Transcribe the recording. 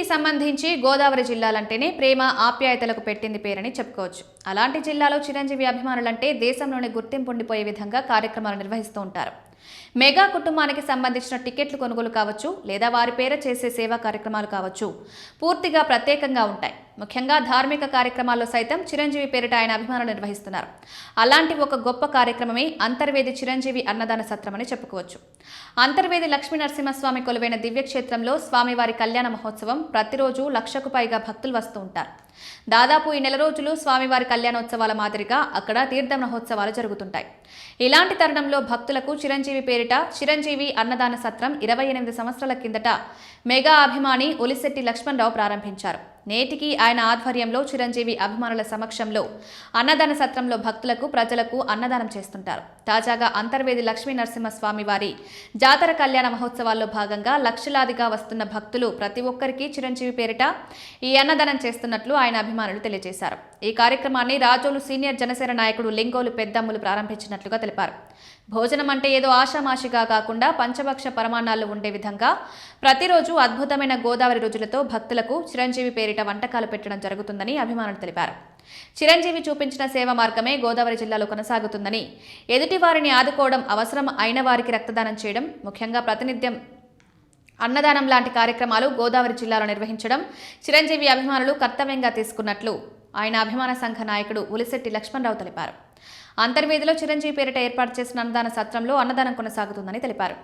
చిరంజీవికి సంబంధించి గోదావరి జిల్లాలంటేనే ప్రేమ ఆప్యాయతలకు పెట్టింది పేరని చెప్పుకోవచ్చు. అలాంటి జిల్లాలో చిరంజీవి అభిమానులంటే దేశంలోనే గుర్తింపు ఉండిపోయే విధంగా కార్యక్రమాలు నిర్వహిస్తూ ఉంటారు. మెగా కుటుంబానికి సంబంధించిన టికెట్లు కొనుగోలు కావచ్చు, లేదా వారి పేర చేసే సేవా కార్యక్రమాలు కావచ్చు, పూర్తిగా ప్రత్యేకంగా ఉంటాయి. ముఖ్యంగా ధార్మిక కార్యక్రమాల్లో సైతం చిరంజీవి పేరిట ఆయన అభిమానులు నిర్వహిస్తున్నారు. అలాంటి ఒక గొప్ప కార్యక్రమమే అంతర్వేది చిరంజీవి అన్నదాన సత్రం అని చెప్పుకోవచ్చు. అంతర్వేది లక్ష్మీ నరసింహస్వామి కొలువైన దివ్యక్షేత్రంలో స్వామివారి కళ్యాణ మహోత్సవం ప్రతిరోజు 1,00,000కు పైగా భక్తులు వస్తూ ఉంటారు. దాదాపు ఈ నెల రోజులు స్వామివారి కళ్యాణోత్సవాల మాదిరిగా అక్కడ తీర్థ మహోత్సవాలు జరుగుతుంటాయి. ఇలాంటి తరుణంలో భక్తులకు చిరంజీవి పేరిట చిరంజీవి అన్నదాన సత్రం 28 సంవత్సరాల కిందట మెగా అభిమాని ఒలిశెట్టి లక్ష్మణరావు ప్రారంభించారు. నేటికి ఆయన ఆధ్వర్యంలో చిరంజీవి అభిమానుల సమక్షంలో అన్నదాన సత్రంలో భక్తులకు ప్రజలకు అన్నదానం చేస్తుంటారు. తాజాగా అంతర్వేది లక్ష్మీ నరసింహస్వామి వారి జాతర కళ్యాణ మహోత్సవాల్లో భాగంగా లక్షలాదిగా వస్తున్న భక్తులు ప్రతి ఒక్కరికి చిరంజీవి పేరిట ఈ అన్నదానం చేస్తున్నట్లు ఆయన అభిమానులు తెలియజేశారు. ఈ కార్యక్రమాన్ని రాజోలు సీనియర్ జనసేన నాయకుడు లింగోలు పెద్దమ్ములు ప్రారంభించినట్లుగా తెలిపారు. భోజనం అంటే ఏదో ఆషామాషిగా కాకుండా పంచభక్ష పరమాన్నాలు ఉండే విధంగా ప్రతిరోజు అద్భుతమైన గోదావరి రుచులతో భక్తులకు చిరంజీవి పేరిట వంటకాలు పెట్టడం జరుగుతుందని అభిమానులు తెలిపారు. చిరంజీవి చూపించిన సేవ మార్గమే గోదావరి జిల్లాలో కొనసాగుతుందని, ఎదుటి వారిని ఆదుకోవడం, అవసరం అయిన వారికి రక్తదానం చేయడం, ముఖ్యంగా ప్రతినిత్యం అన్నదానం లాంటి కార్యక్రమాలు గోదావరి జిల్లాలో నిర్వహించడం చిరంజీవి అభిమానులు కర్తవ్యంగా తీసుకున్నట్లు ఆయన అభిమాన సంఘ నాయకుడు ఒలిశెట్టి లక్ష్మణరావు తెలిపారు. అంతర్వేదిలో చిరంజీవి పేరిట ఏర్పాటు చేసిన అన్నదాన సత్రంలో అన్నదానం కొనసాగుతుందని తెలిపారు.